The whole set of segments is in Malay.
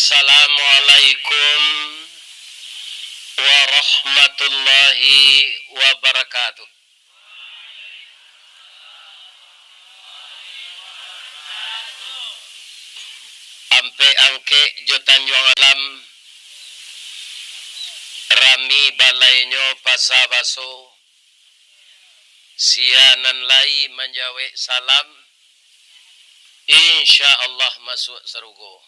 Assalamualaikum warahmatullahi wabarakatuh. Ampe angke jotanjong alam rami balainyo pasabaso sianan lai menjawe salam insyaallah masuk serugo.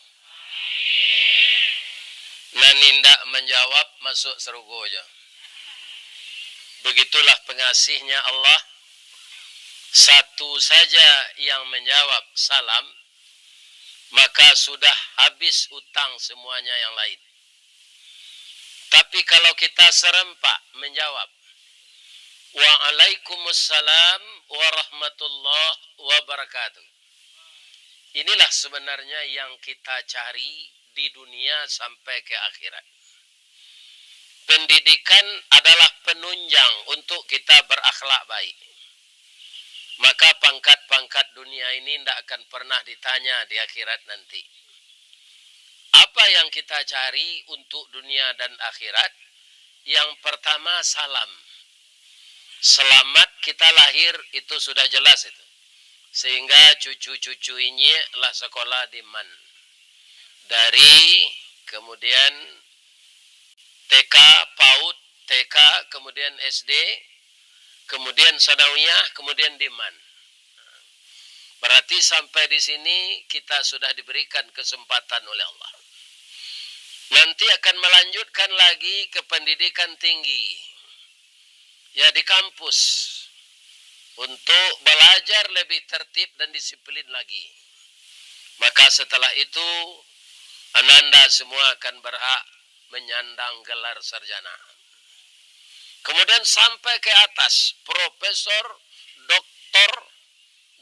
Nanindak menjawab masuk serugo aja. Begitulah pengasihnya Allah. Satu saja yang menjawab salam, maka sudah habis utang semuanya yang lain. Tapi kalau kita serempak menjawab Waalaikumsalam warahmatullahi wabarakatuh. Inilah sebenarnya yang kita cari di dunia sampai ke akhirat. Pendidikan adalah penunjang untuk kita berakhlak baik. Maka pangkat-pangkat dunia ini tidak akan pernah ditanya di akhirat nanti. Apa yang kita cari untuk dunia dan akhirat? Yang pertama salam. Selamat kita lahir itu sudah jelas itu. Sehingga cucu-cucu ini lah sekolah di man. Dari kemudian TK, PAUD, TK, kemudian SD, kemudian sanawiyah, kemudian diman. Berarti sampai di sini kita sudah diberikan kesempatan oleh Allah. Nanti akan melanjutkan lagi ke pendidikan tinggi. Ya di kampus. Untuk belajar lebih tertib dan disiplin lagi. Maka setelah itu Ananda semua akan berhak menyandang gelar sarjana. Kemudian sampai ke atas, profesor, doktor,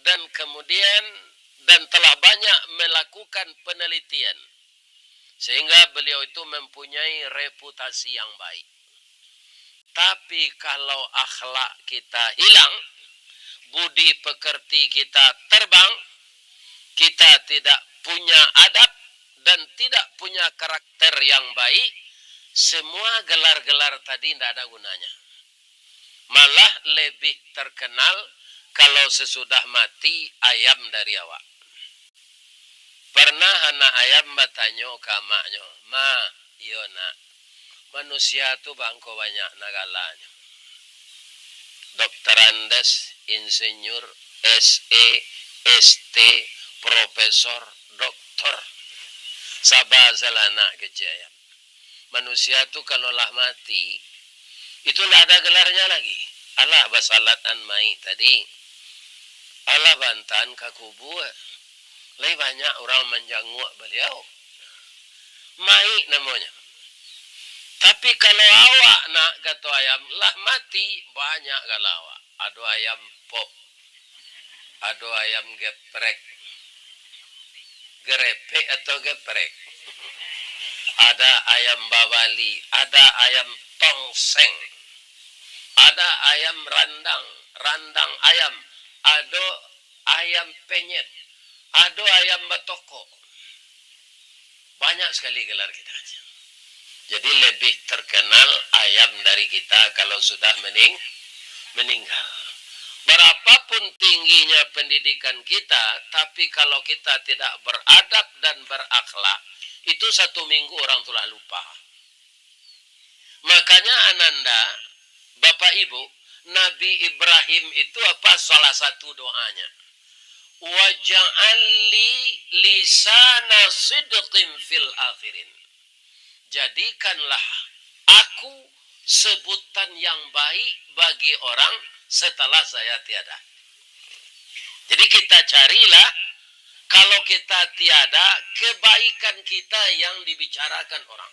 dan kemudian telah banyak melakukan penelitian. Sehingga beliau itu mempunyai reputasi yang baik. Tapi kalau akhlak kita hilang, budi pekerti kita terbang, kita tidak punya adab, dan tidak punya karakter yang baik, semua gelar-gelar tadi tidak ada gunanya. Malah lebih terkenal kalau sesudah mati ayam dari awak. Pernah anak ayam bertanya ke maknya, "Ma, iya nak, manusia itu bangko banyak nagalanya. Dokter Andes, insinyur, SE, ST, profesor, doktor. Sabah selana kejayaan. Manusia itu kalau lah mati, itu tidak ada gelarnya lagi. Allah basalatan mai tadi. Allah bantan kakubu. Lebih banyak orang menjanguk beliau. Mai namanya. Tapi kalau awak nak kata ayam, lah mati banyak kalau awak. Ada ayam pop. Ada ayam geprek. Gerepek atau geprek. Ada ayam bawali, ada ayam tongseng, ada ayam randang ayam, ada ayam penyet, ada ayam batoko. Banyak sekali gelar kita. Jadi lebih terkenal ayam dari kita kalau sudah meninggal. Berapapun tingginya pendidikan kita, tapi kalau kita tidak beradab dan berakhlak, itu 1 minggu orang telah lupa. Makanya Ananda, Bapak Ibu, Nabi Ibrahim itu apa salah satu doanya? Waja'alli lisana sidqin fil akhirin. Jadikanlah aku sebutan yang baik bagi orang setelah saya tiada. Jadi kita carilah, kalau kita tiada, kebaikan kita yang dibicarakan orang.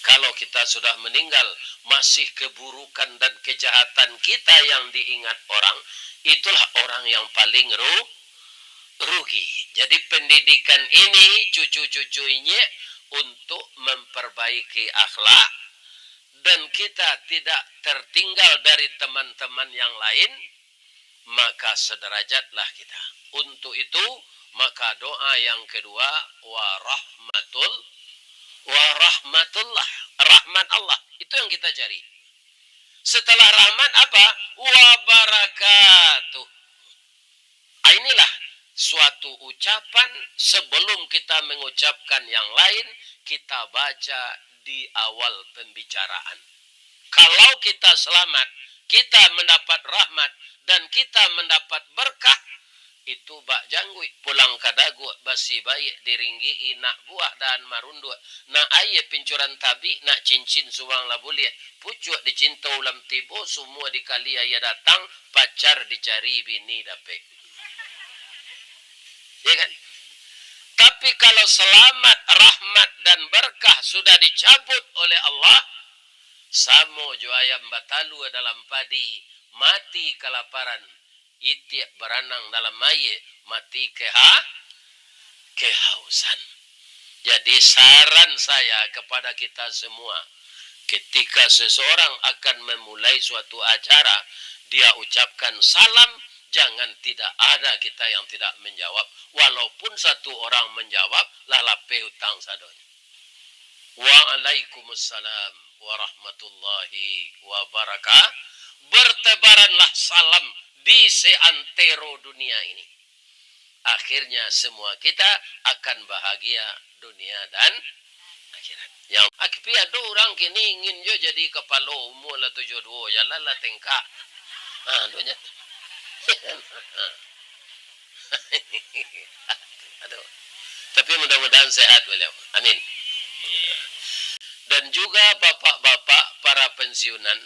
Kalau kita sudah meninggal, masih keburukan dan kejahatan kita yang diingat orang, itulah orang yang paling rugi. Jadi pendidikan ini, cucu-cucunya untuk memperbaiki akhlak, dan kita tidak tertinggal dari teman-teman yang lain, maka sederajatlah kita. Untuk itu, Maka doa yang kedua, wa rahmatullah, rahmat Allah. Itu yang kita cari. Setelah rahmat apa? Wa barakatuh. Inilah suatu ucapan sebelum kita mengucapkan yang lain, kita baca di awal pembicaraan. Kalau kita selamat, kita mendapat rahmat, dan kita mendapat berkah, itu bak janggui pulang kadagu basi baik diringgi nak buah dan marundu nak aye pincuran tabi nak cincin suang labulie pucuk dicinta ulam tibo semua dikali ayah datang pacar dicari bini dapet. Ya kan? Tapi kalau selamat, rahmat dan berkah sudah dicabut oleh Allah, samo jo ayam batalu dalam padi, mati kelaparan, itiak beranang dalam maye, mati kehausan. Jadi saran saya kepada kita semua, ketika seseorang akan memulai suatu acara, dia ucapkan salam, jangan tidak ada kita yang tidak menjawab. Walaupun satu orang menjawab, lalape hutang sadonya. Waalaikumsalam warahmatullahi wabarakatuh. Bertebaranlah salam di seantero dunia ini. Akhirnya semua kita akan bahagia dunia dan akhirat. Yang akpi ada orang kini ingin jo jadi kepala umur lah 72 jalan lah tengkak. Doanya. Aduh. Tapi mudah-mudahan sehat beliau. Amin. Dan juga bapak-bapak para pensiunan,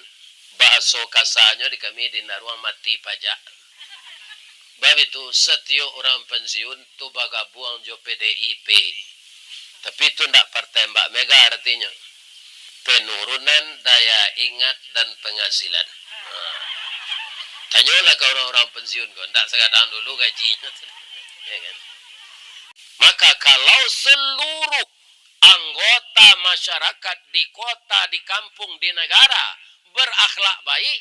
bahasa kasarnya di kami di naruang mati pajak. Bab itu setiap orang pensiun tu baga buang jo PDIP. Tapi itu ndak partai Mbak Mega artinya. Penurunan daya ingat dan penghasilan. Tanyalah ke orang-orang pensiun kau, ndak sekadang dulu gajinya. Ya kan? Maka kalau seluruh anggota masyarakat di kota, di kampung, di negara berakhlak baik,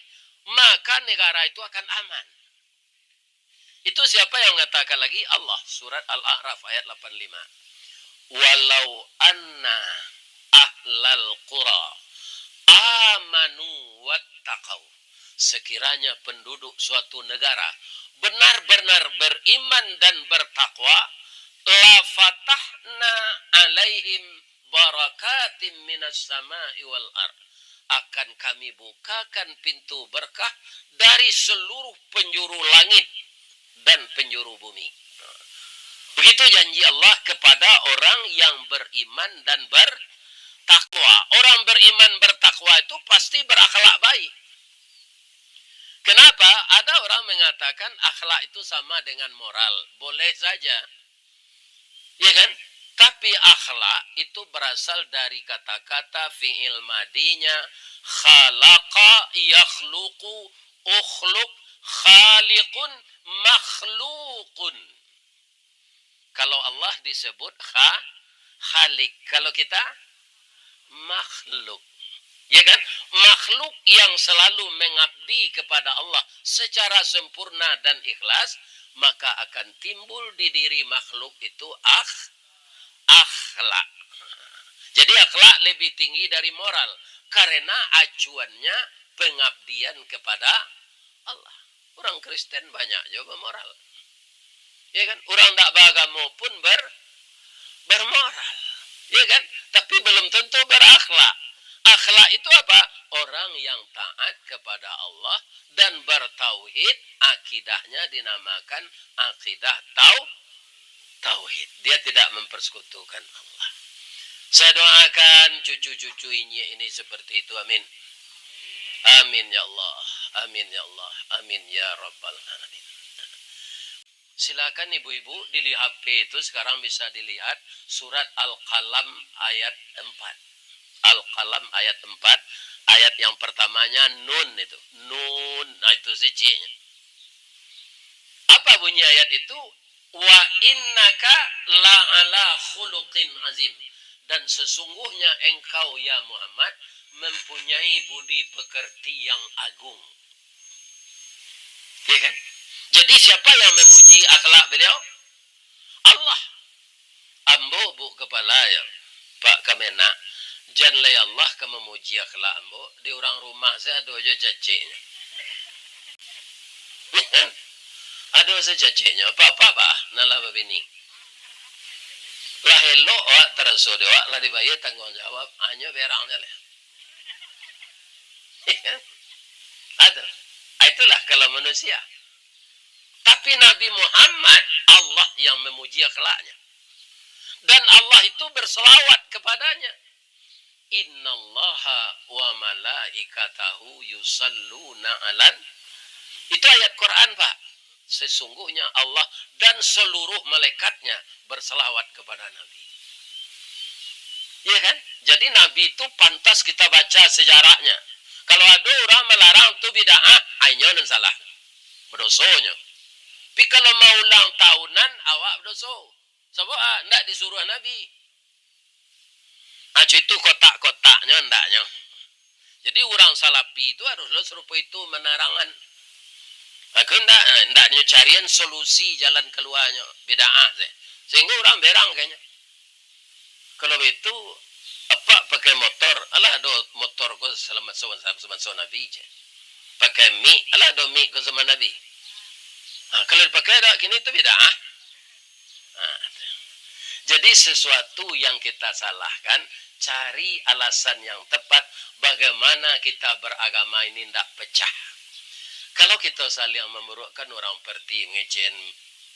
maka negara itu akan aman. Itu siapa yang mengatakan lagi? Allah. Surat Al-A'raf ayat 85. Walau anna ahlal qura amanu wattaqau. Sekiranya penduduk suatu negara benar-benar beriman dan bertakwa, la fatahna alaihim barakatim minas sama'i wal ard. Akan kami bukakan pintu berkah dari seluruh penjuru langit dan penjuru bumi. Begitu janji Allah kepada orang yang beriman dan bertakwa. Orang beriman bertakwa itu pasti berakhlak baik. Kenapa? Ada orang mengatakan akhlak itu sama dengan moral. Boleh saja. Ya kan? Tapi akhlak itu berasal dari kata-kata fi'il madinya khalaqa yakhluqu ukhluq khaliqun makhlukun. Kalau Allah disebut khalik. Kalau kita makhluk. Ya kan? Makhluk yang selalu mengabdi kepada Allah secara sempurna dan ikhlas, maka akan timbul di diri makhluk itu akhlak. Jadi akhlak lebih tinggi dari moral karena acuannya pengabdian kepada Allah. Orang Kristen banyak juga moral. Ya kan? Orang tak beragama pun bermoral. Ya kan? Tapi belum tentu berakhlak. Akhlak itu apa? Orang yang taat kepada Allah dan bertauhid, akidahnya dinamakan akidah tauhid. Dia tidak mempersekutukan Allah. Saya doakan cucu-cucu ini seperti itu. Amin. Amin ya Allah. Amin ya Allah. Amin ya Rabbal Alamin. Silakan ibu-ibu di HP itu sekarang bisa dilihat surat Al-Qalam ayat 4. Al-Qalam ayat 4, ayat yang pertamanya nun itu. Nun, nah itu si C-nya. Apa bunyi ayat itu? Wa innaka la'ala khuluqin azim. Dan sesungguhnya engkau ya Muhammad mempunyai budi pekerti yang agung. Ya kan? Jadi siapa yang memuji akhlak beliau? Allah. Ambo bu kepala ya. Pak Kamena. Jan lay Allah ka memuji akhlak ambo. Di orang rumah saya ada aja caciknya. Ada saja caciknya. Apa-apa nalah babini. Lah hello awak terasa awak lah dibayar tanggung jawab. Hanya berang jalan. Ada. Itulah kalau manusia. Tapi Nabi Muhammad, Allah yang memuji akhlaknya. Dan Allah itu berselawat kepadanya. Innallaha wa malaikatahu yusalluna alan. Itu ayat Quran, Pak. Sesungguhnya Allah dan seluruh malaikatnya berselawat kepada Nabi. Iya kan? Jadi Nabi itu pantas kita baca sejarahnya. Kalau ada orang melarang itu bid'ah, hanya dan salah. Berdosonya. Tapi kalau mau ulang tahunan, awak berdoso. Sebab tidak disuruh Nabi. Itu kotak-kotaknya, ndaknya. Jadi orang salapi itu haruslah serupa itu menarangan. Aku ndaknya carian solusi jalan keluarnya. Bid'ah. Sehingga orang berang kayaknya. Kalau itu, apa pakai motor? Alah ada motor ko selamat sama Nabi je. Pakai mi, alah ada mi ko sama Nabi. Kalau dipakai dah kini itu bid'ah. Jadi sesuatu yang kita salahkan, cari alasan yang tepat bagaimana kita beragama ini tidak pecah. Kalau kita saling memerlukan orang perti ngecen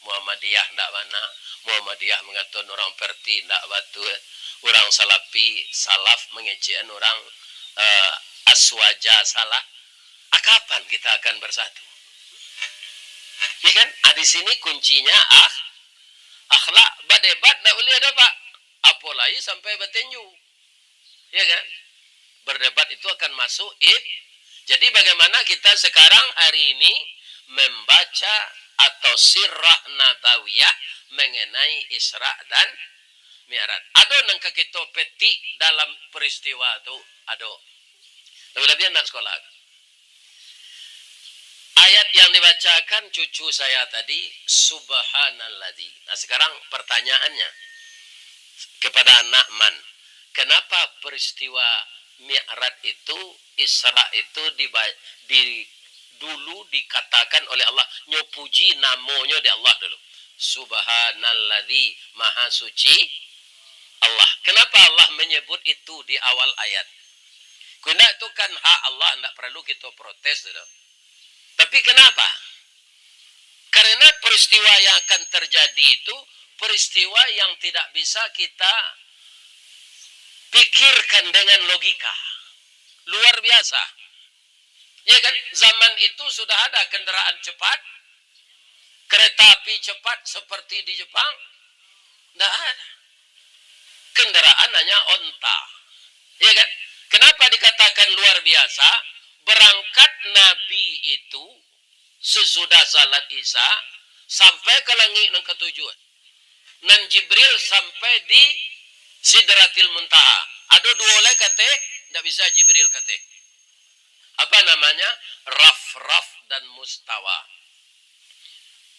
Muhammadiyah tidak mana, Muhammadiyah mengatakan orang perti tidak batu, orang salafi salaf mengecen orang aswaja salah. Kapan kita akan bersatu? Ya kan? Di sini kuncinya akhlak berdebat tak boleh ada Pak. Apalagi sampai bertinju. Ya kan? Berdebat itu akan masuk Jadi bagaimana kita sekarang hari ini membaca atau sirah nabawiyah mengenai Isra dan Mi'raj. Ada nang kita petik dalam peristiwa itu. Ada. Lebih-lebih anak sekolah. Ayat yang dibacakan cucu saya tadi, Subhanalladzi. Nah sekarang pertanyaannya kepada anak Man. Kenapa peristiwa Mi'raj itu, Isra itu dulu dikatakan oleh Allah, nyopuji namanya di Allah dulu. Subhanalladzi, maha suci Allah. Kenapa Allah menyebut itu di awal ayat? Karena itu kan hak Allah, tidak perlu kita protes dulu. Tapi kenapa? Karena peristiwa yang akan terjadi itu peristiwa yang tidak bisa kita pikirkan dengan logika. Luar biasa. Ya kan? Zaman itu sudah ada kendaraan cepat, kereta api cepat seperti di Jepang. Tidak ada. Kendaraan hanya onta. Ya kan? Kenapa dikatakan luar biasa? Berangkat Nabi itu sesudah salat Isya sampai ke langit yang ketujuan. Dan Jibril sampai di Sidratil Muntaha. Ada dua oleh kata, tidak bisa Jibril kata. Apa namanya? Raf-raf dan mustawa.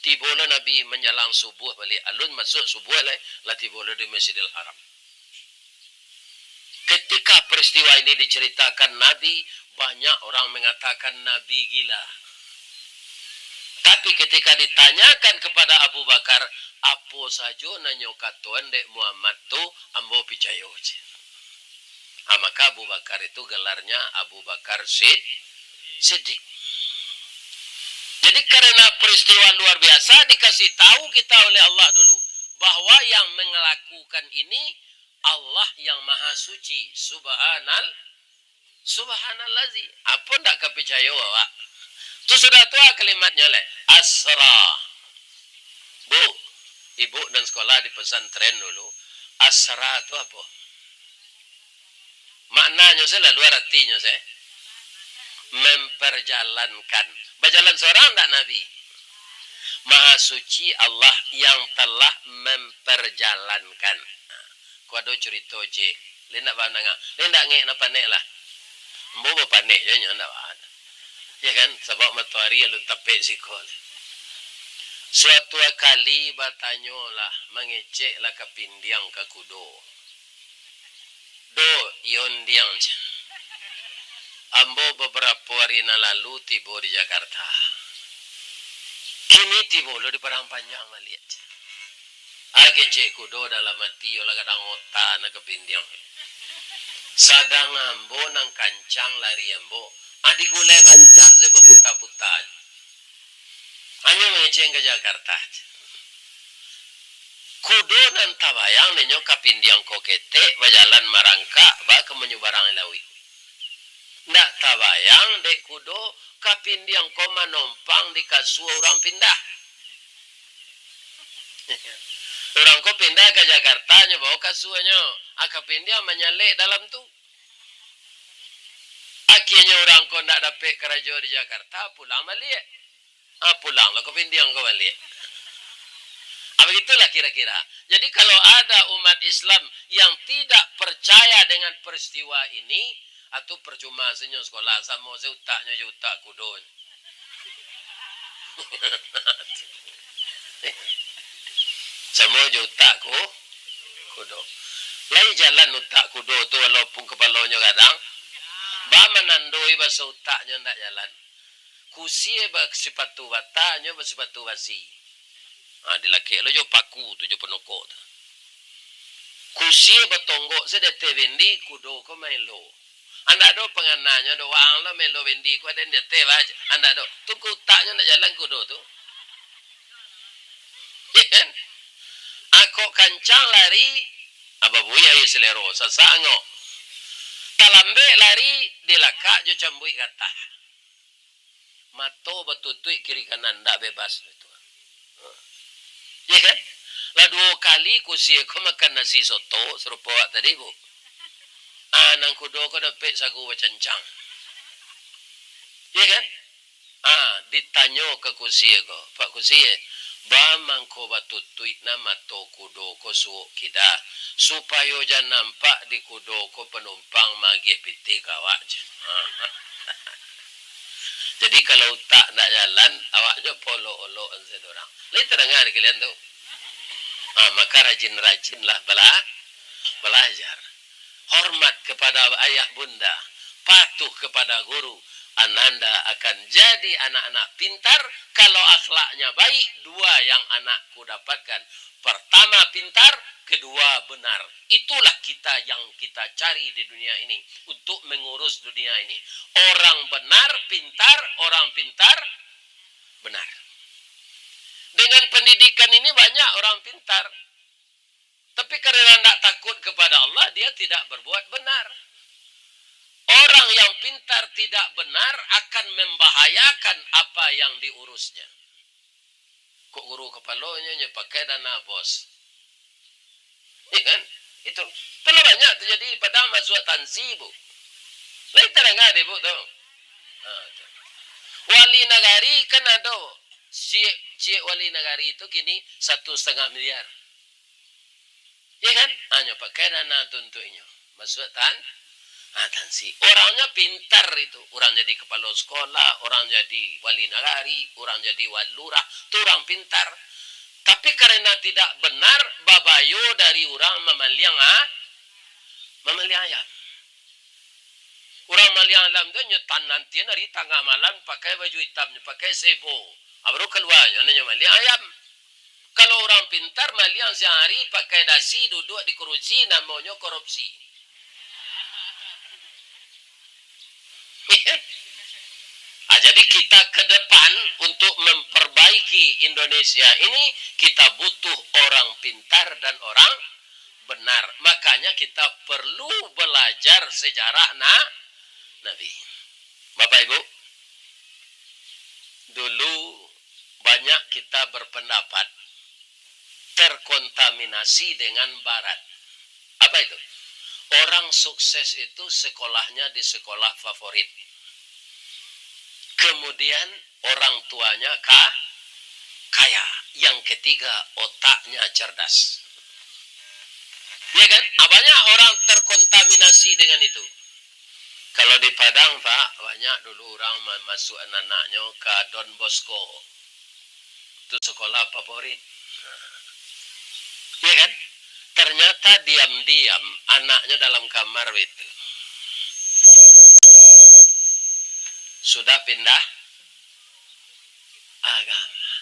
Tibola Nabi menjelang subuh balik alun masuk subuh lah tibola di Masjidil Haram. Ketika peristiwa ini diceritakan Nabi, banyak orang mengatakan Nabi gila. Tapi ketika ditanyakan kepada Abu Bakar, apa saja nanyo katuan dek Muhammad tu ambo picayo. Maka Abu Bakar itu gelarnya Abu Bakar Siddiq. Jadi karena peristiwa luar biasa dikasih tahu kita oleh Allah dulu bahwa yang melakukan ini Allah yang maha suci. Subhanalladzi. Apa tak kepercaya awak? Itu sudah tua kalimatnya le. Asra. Bu, ibu dan sekolah di pesantren dulu. Asra itu apa? Maknanya saya luar artinya saya. Memperjalankan. Berjalan seorang tak Nabi? Maha suci Allah yang telah memperjalankan. Kau ada cerita cik. Lendak pandangan. Lendak ngek nak panik lah. Mbo panik je ndak ada. Ya kan? Sebab matahari alun tapek sikol. Suatu kali batanyolah mengeceklah kepindiang ke kudo. Do yondiang jen. Ambo beberapa hari lalu tiba di Jakarta. Kini tiba lo di Padang Panjang melihat. Age cek kudo dalam hati olah kadang otak na kepindiang. Sadang ambo nang kancang lari ambo. Adik gulai bancak saya berputar-putar. Hanya mengecek ke Jakarta. Kudo nan tabayang nenyo kapindiang kokete bajalan marangka ba ke menyubarang lawi. Ndak tabayang dek kudo kapindiang ko manompang di kasua orang pindah. Orang ko pindah ke Jakarta nyo bawa kasuanya. Kapindiang menyalek dalam tu. Akhirnya orang ko ndak dapat kerja di Jakarta pulang balik. Pulang lah kapindiang ko balik. Begitulah kira-kira. Jadi kalau ada umat Islam yang tidak percaya dengan peristiwa ini, atau percuma senyum sekolah sama seutaknya jutak kudo. Semua jutak kudo. Lai jalan utak kudo tu walaupun kepalanya kadang, ba menandoi ba seutaknya ndak jalan. Kusie ba sepatu batanya ba sepatu basi. Dilaki lo jo paku tu jo penokok tu. Kusie batonggok sedete vendi kudo ko melo. Anda do pengananya do wang lo melo vendi ko den dete waj. Anda do tu kutaknya nak jalan kudo tu. Kan? Ako kancang lari ababuya ye selero sasango. Talambe lari dilaka jo cambui kata. Mato batutui kiri kanan ndak bebas itu. Ya kan? Lah 2 kali kusie ko makan nasi soto serupa tadi bu. Nang kudo ko dapat sagu bacancang. Ya kan? Ditanyo ke kusie ko. Pak kusie, ba mangko batutui nama to kudo ko suuk kita. Supaya jan nampak di kudo ko penumpang magi piti kawak. Jadi kalau tak nak jalan, awaknya polo-olo sedorang. Lain terdengar kalian tu. Maka rajin-rajinlah belajar. Hormat kepada ayah bunda. Patuh kepada guru. Ananda akan jadi anak-anak pintar. Kalau akhlaknya baik, 2 yang anakku dapatkan. Pertama pintar, kedua benar. Itulah kita yang kita cari di dunia ini. Untuk mengurus dunia ini. Orang benar, pintar. Orang pintar, benar. Dengan pendidikan ini banyak orang pintar. Tapi karena tidak takut kepada Allah, dia tidak berbuat benar. Orang yang pintar tidak benar akan membahayakan apa yang diurusnya. Kok guru kepalanya pakai dana bos. Ya kan? Itu telah banyak terjadi pada masuk tansi bu. Lain terangga deh bu tu. Wali nagari kan ada. Cik wali nagari itu kini 1,5 miliar. Ya kan? Hanya pakai dana tuntuknya. Masuk tansi. Orangnya pintar itu. Orang jadi kepala sekolah, orang jadi wali nagari, orang jadi lurah. Itu orang pintar. Tapi karena tidak benar, babayo dari orang memaliang ayam. Orang maliang ayam itu nyetan nanti hari tengah malam pakai baju hitamnya, pakai sebo. Baru keluarnya hanya maliang ayam. Kalau orang pintar maliang sehari pakai dasi duduk di kursi namanya korupsi. Jadi kita ke depan untuk memperbaiki Indonesia ini kita butuh orang pintar dan orang benar. Makanya kita perlu belajar sejarah Nabi. Bapak Ibu, dulu banyak kita berpendapat terkontaminasi dengan Barat. Apa itu? Orang sukses itu sekolahnya di sekolah favorit. Kemudian orang tuanya kaya. Yang ketiga otaknya cerdas. Ya kan? Banyak orang terkontaminasi dengan itu. Kalau di Padang Pak, banyak dulu orang masuk anak-anaknya ke Don Bosco. Itu sekolah favorit. Iya kan? Ternyata diam-diam anaknya dalam kamar itu sudah pindah agama.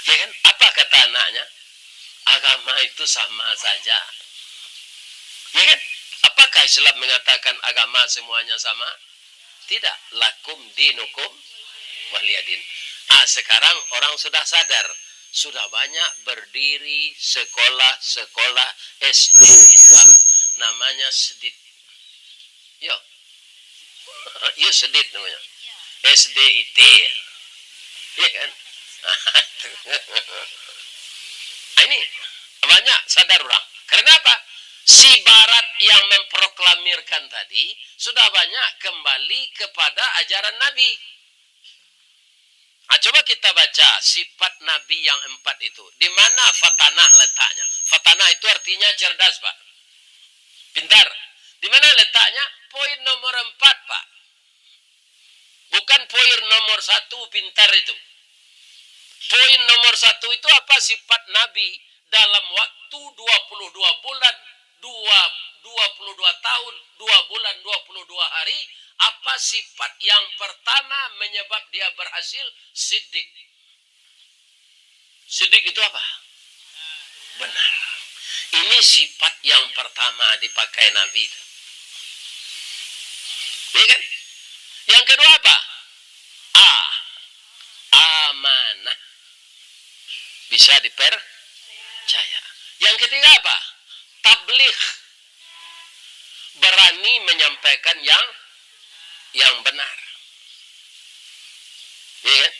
Ya kan? Apa kata anaknya? Agama itu sama saja. Ya kan? Apakah Islam mengatakan agama semuanya sama? Tidak. Lakum dinukum waliyadin. Sekarang orang sudah sadar. Sudah banyak berdiri sekolah-sekolah SD Islam. Namanya sedit. Yo. Yo sedit namanya. SDIT. Iya kan? Ini banyak sadar orang. Karena apa? Si Barat yang memproklamirkan tadi sudah banyak kembali kepada ajaran Nabi. Coba kita baca sifat Nabi yang 4 itu. Di mana fatanah letaknya? Fatanah itu artinya cerdas, Pak. Pintar. Di mana letaknya? Poin nomor 4, Pak. Bukan poin nomor 1 pintar itu. Poin nomor 1 itu apa? Sifat Nabi dalam waktu 22 bulan, 22 tahun, 2 bulan, 22 hari. Apa sifat yang pertama menyebab dia berhasil? Siddiq. Siddiq itu apa? Benar. Ini sifat yang pertama dipakai Nabi. Iya kan? Yang kedua apa? Amanah. Bisa dipercaya. Yang ketiga apa? Tabligh. Berani menyampaikan yang benar. Ya kan?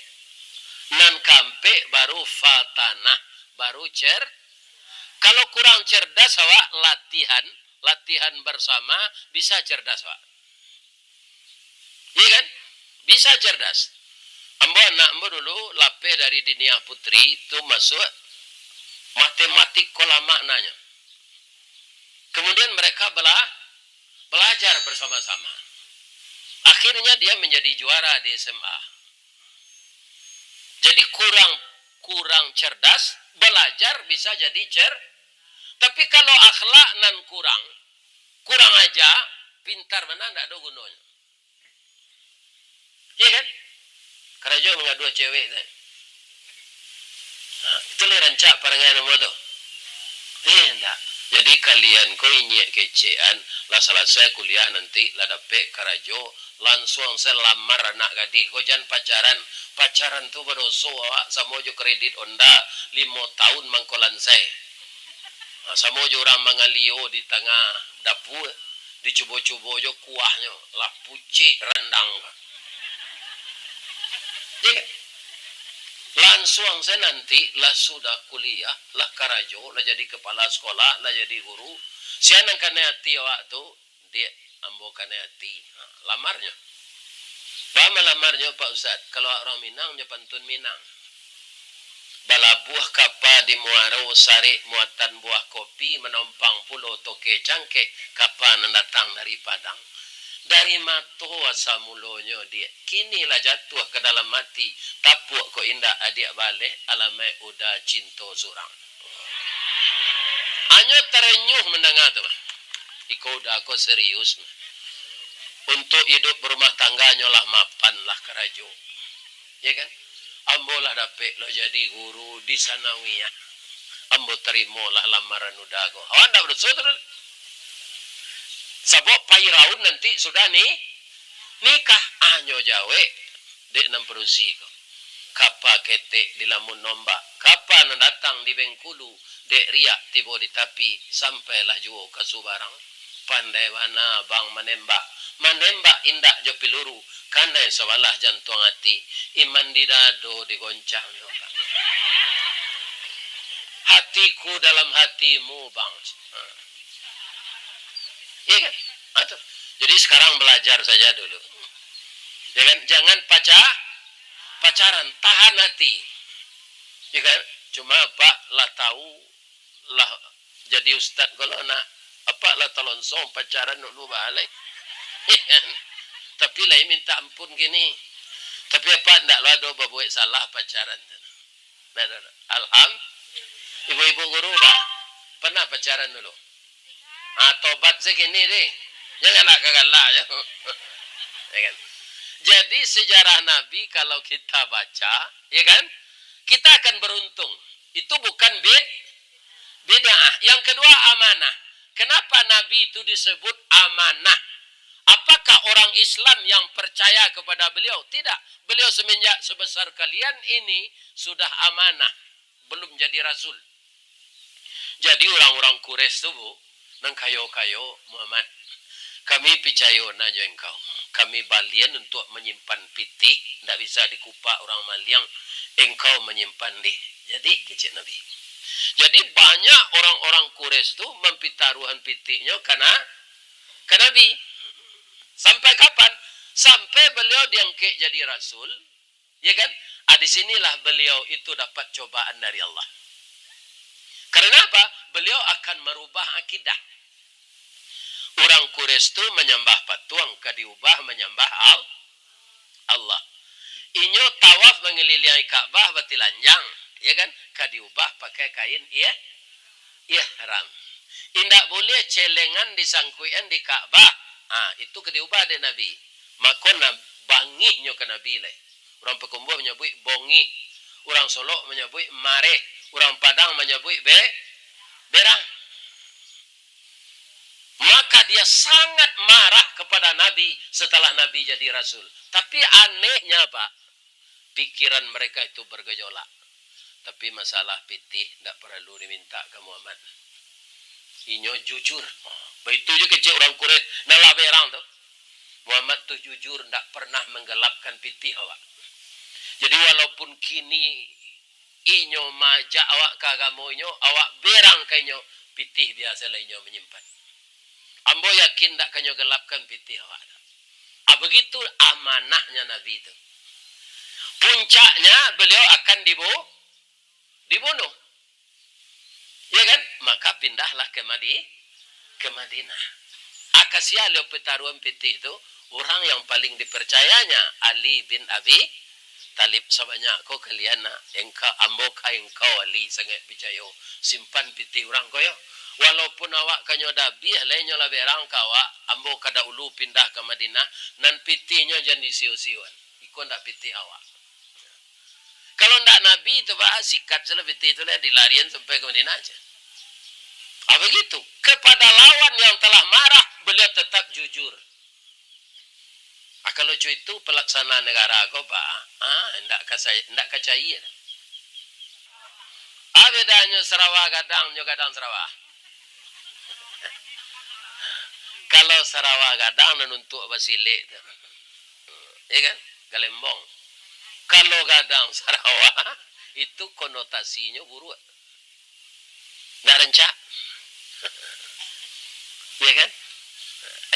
Nan kampe baru fatanah, baru Kalau kurang cerdas awak latihan bersama bisa cerdas awak. Iya kan? Bisa cerdas. Anak ambo dulu lapeh dari Dinia Putri itu masuk matematik kolam maknanya. Kemudian mereka belajar bersama-sama. Akhirnya dia menjadi juara di SMA. Jadi kurang cerdas, belajar bisa jadi Tapi kalau akhlak nan kurang aja, pintar mana ndak ada gunanya. Iya kan? Kerajo mengadu cewek kan? Itu le rancak parangan nomor tu. Enggak. Jadi kalian ko inyek kecean lah selesai kuliah nanti lah dapet karajo langsung saya lamar anak gadis. Ko jangan pacaran tu berdosa awak sama jo kredit onda 5 tahun mangkolan saya. Sama jo orang mangalio di tengah dapur dicoba-coba jo kuahnya lah pucik rendang. Jadi langsung saya nanti lah sudah kuliah, lah karajo, lah jadi kepala sekolah, lah jadi guru. Saya nang kena hati waktu dia ambo kena hati. Lamarnya. Bama lamarnya Pak Ustad. Kalau orang Minang nya pantun Minang. Bala buah kapa di muaro sari muatan buah kopi menompang pulau toke cangke kapa datang dari Padang. Dari mato asa mulonyo dia. Kinilah jatuh ke dalam mati. Tapuk ko indah adik balik. Alamai udah cinta surang. Hanya terenyuh mendengar tu. Iko udah aku serius. Untuk hidup berumah tangganya lah mapan lah kerajo. Ya kan? Ambo lah dapet lo jadi guru di Sanawiyah. Ambo terima lah lamaran udago. Awan dah bersaudara. Sabok pairaun nanti sudah nikah anyo jawe dek nam perusi ko. Kapa ketek di lamun nombak. Kapa datang di Bengkulu dek riak tibo di tapi sampailah juo ke Subarang. Pandai wana bang menembak indak jo piluru kandai sewalah jantung hati iman didado digoncang hatiku dalam hatimu bang. Iya kan? Atau, jadi sekarang belajar saja dulu. Ya kan? Jangan pacaran, tahan hati. Ya kan? Cuma Pak lah tahu lah jadi ustad kalau nak apa lah talonsong pacaran dulu balik. Ya kan? Tapi lah minta ampun gini. Tapi apa ndak lah do berbuat salah pacaran. Alham. Ibu-ibu guru dah pernah pacaran dulu. Tobat segini deh. Jangan nak kegalak ya. Ya kan? Jadi sejarah Nabi kalau kita baca, ya kan? Kita akan beruntung. Itu bukan bid'ah. Yang kedua amanah. Kenapa Nabi itu disebut amanah? Apakah orang Islam yang percaya kepada beliau? Tidak. Beliau semenjak sebesar kalian ini sudah amanah. Belum jadi rasul. Jadi orang-orang Quraisy tu nang kayo-kayo Muhammad. Kami percaya najo engkau. Kami balian untuk menyimpan pitih. Tidak bisa dikupak orang maliang. Engkau menyimpan deh. Jadi kecil Nabi. Jadi banyak orang-orang Quraisy tu mempitaruhan pitihnya karena Nabi. Sampai kapan? Sampai beliau diangkat jadi rasul. Ya kan? Di sinilah beliau itu dapat cobaan dari Allah. Karena apa? Beliau akan merubah akidah. Orang Quraisy itu menyembah patung, diubah menyembah Allah. Inyo tawaf mengelilingi Ka'bah batilanjang, ya kan? Diubah pakai kain ihram. Indak boleh celengan disangkuian di Ka'bah. Itu diubah dari Nabi. Maka bangihnya ke Nabi lah. Orang Pekumbu menyebut bongi. Orang Solok menyebut mare. Orang Padang menyebut berang. Maka dia sangat marah kepada Nabi setelah Nabi jadi Rasul. Tapi anehnya Pak, pikiran mereka itu bergejolak. Tapi masalah pitih tidak perlu diminta ke Muhammad. Inyo jujur. Begitu juga kecil orang Quraisy nalah berang tu. Muhammad tu jujur tidak pernah menggelapkan pitih awak. Jadi walaupun kini inyo majak awak ke agama inyo, awak berang ke inyo, pitih biasa lah inyo menyimpan. Ambo yakin tak kanyo gelapkan pitih awak. Begitu amanahnya Nabi itu. Puncaknya beliau akan dibunuh. Ya kan? Maka pindahlah ke Madinah. Akasia leo petaruan pitih itu orang yang paling dipercayanya Ali bin Abi Talib. Sebanyak kau kalian engkau ambo ka engkau Ali sangat percaya simpan pitih orang kau yo. Walaupun awak kanyo dabih lainnya lah berang kawa ambo kada ulu pindah ke Madinah nan pitihnya jadi siu-siuan. Ikon dak pitih awak. Kalau ndak Nabi itu Pak sikat salah pitih itu lah dilarian sampai ke Madinah aja. Begitu. Kepada lawan yang telah marah beliau tetap jujur. Kalau itu pelaksanaan negara kau Pak, ndak kacai. Bedanya Sarawak gadang Sarawak. Kalau Sarawak gadang menuntuk basilik tu. Ya kan? Galembong. Kalau gadang Sarawak itu konotasinya buruk. Ndak rencak. Ya kan?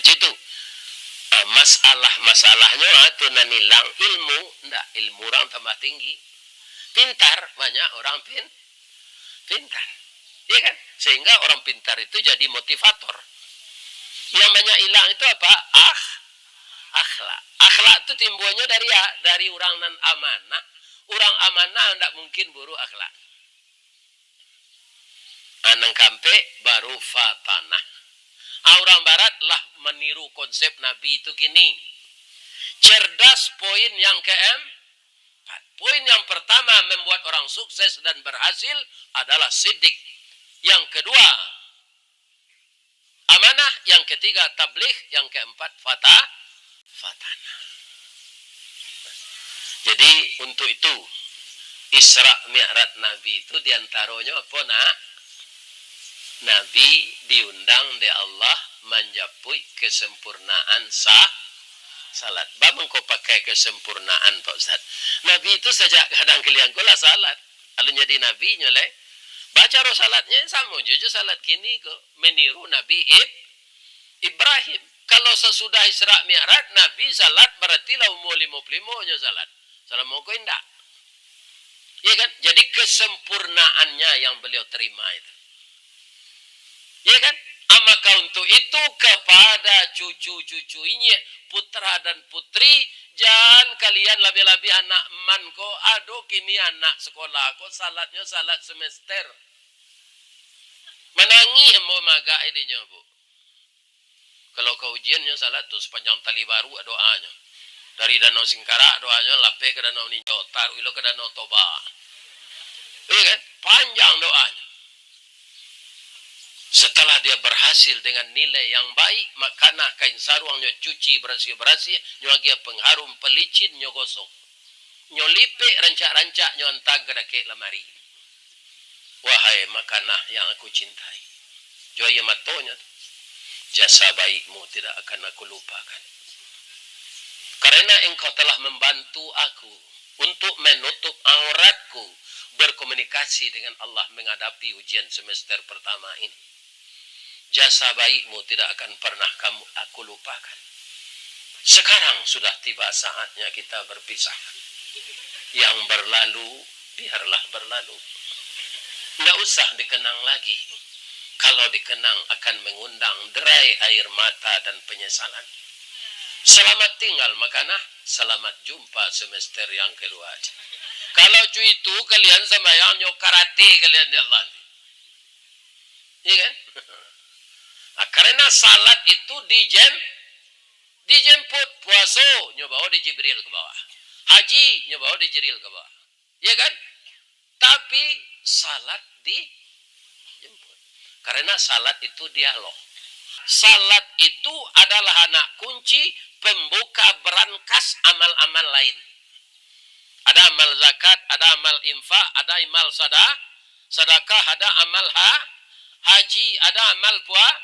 Itu masalahnya itu nanilang ilmu, ndak ilmu orang tambah tinggi. Pintar, banyak orang pintar. Ya kan? Sehingga orang pintar itu jadi motivator. Yang banyak hilang itu apa? Akhlak. Akhlak itu timbulnya dari orang nan amanah. Orang amanah tidak mungkin buruk akhlak. Anang kampe baru fatanah. Orang barat lah meniru konsep Nabi itu kini. Cerdas poin yang keempat. Poin yang pertama membuat orang sukses dan berhasil adalah sidik. Yang kedua, amanah. Yang ketiga, tabligh. Yang keempat, fatanah. Jadi untuk itu Isra Mi'raj Nabi itu diantaranya apa nak? Nabi diundang di Allah menjapui kesempurnaan salat. Bang kau pakai kesempurnaan Pak Ustaz. Nabi itu sejak kadang kalian kau lah salat. Lalu jadi Nabi nyoleh. Baca roh salatnya sama jujur salat kini kau meniru Nabi Ibrahim. Kalau sesudah Isra Mi'raj Nabi salat berarti lah umur 55 nya salat. Salam mau kau indah. Ya kan? Jadi kesempurnaannya yang beliau terima itu. Ya kan? Maka untuk itu kepada cucu-cucunya, putra dan putri, Jangan kalian lebih-lebih anak man ko, aduh kini anak sekolah ko salatnya salat semester. Menangis mau maga idenya bu. Kalau kau ujiannya salat tuh sepanjang tali baru doanya. Dari Danau Singkara doanya lape ke Danau Ninjau, Tarwilo ke Danau Toba. Iya kan? Panjang doanya. Setelah dia berhasil dengan nilai yang baik, makana kain saruangnya cuci bersih-bersih, nyogia pengharum pelicin nyo gosok. Nyo lipe rancak-rancak nyo antag gedake lemari. Wahai makanah yang aku cintai. Joya matonya. Jasa baikmu tidak akan aku lupakan. Karena engkau telah membantu aku untuk menutup auratku berkomunikasi dengan Allah menghadapi ujian semester pertama ini. Jasa baikmu tidak akan pernah aku lupakan. Sekarang sudah tiba saatnya kita berpisah. Yang berlalu, biarlah berlalu. Tidak usah dikenang lagi. Kalau dikenang akan mengundang derai air mata dan penyesalan. Selamat tinggal makanah, selamat jumpa semester yang keluar. Kalau cuy itu kalian sembahyang nyok karate kalian di Allah. Iya kan? Nah, karena salat itu dijemput, puasa nyobawa di Jibril ke bawah, haji nyobawa di Jibril ke bawah, ya kan? Tapi salat dijemput, karena salat itu dialog. Salat itu adalah anak kunci pembuka berangkas amal-amal lain. Ada amal zakat, ada amal infak, ada amal sedekah, ada amal haji, ada amal puasa.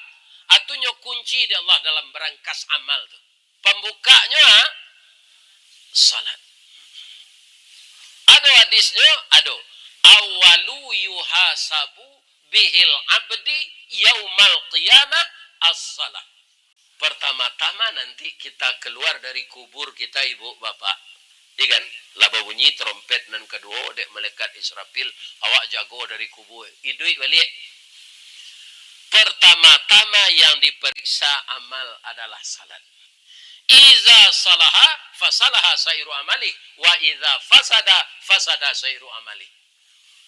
Atunya kunci di Allah dalam berangkas amal tu. Pembukanya salat. Ada hadisnya, ada. Awalu yuhasabu bihil abdi yaumal qiyamah as-salah. Pertama-tama nanti kita keluar dari kubur kita ibu bapak. Ikan, laba bunyi trompet dan kedua dek malaikat Israfil, awak jago dari kubur. Idui balik. Pertama-tama yang diperiksa amal adalah salat. Iza salaha fasalaha sairu amali wa iza fasada sairu amali.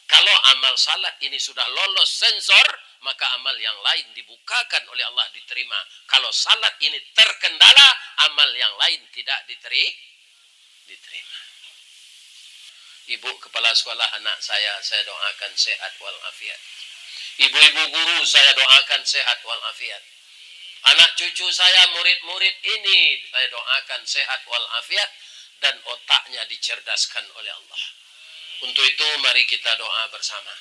Kalau amal salat ini sudah lolos sensor, maka amal yang lain dibukakan oleh Allah diterima. Kalau salat ini terkendala, amal yang lain tidak diterima. Ibu kepala sekolah anak saya doakan sehat walafiat. Ibu-ibu guru saya doakan sehat walafiat. Anak cucu saya, murid-murid ini saya doakan sehat walafiat dan otaknya dicerdaskan oleh Allah. Untuk itu mari kita doa bersama.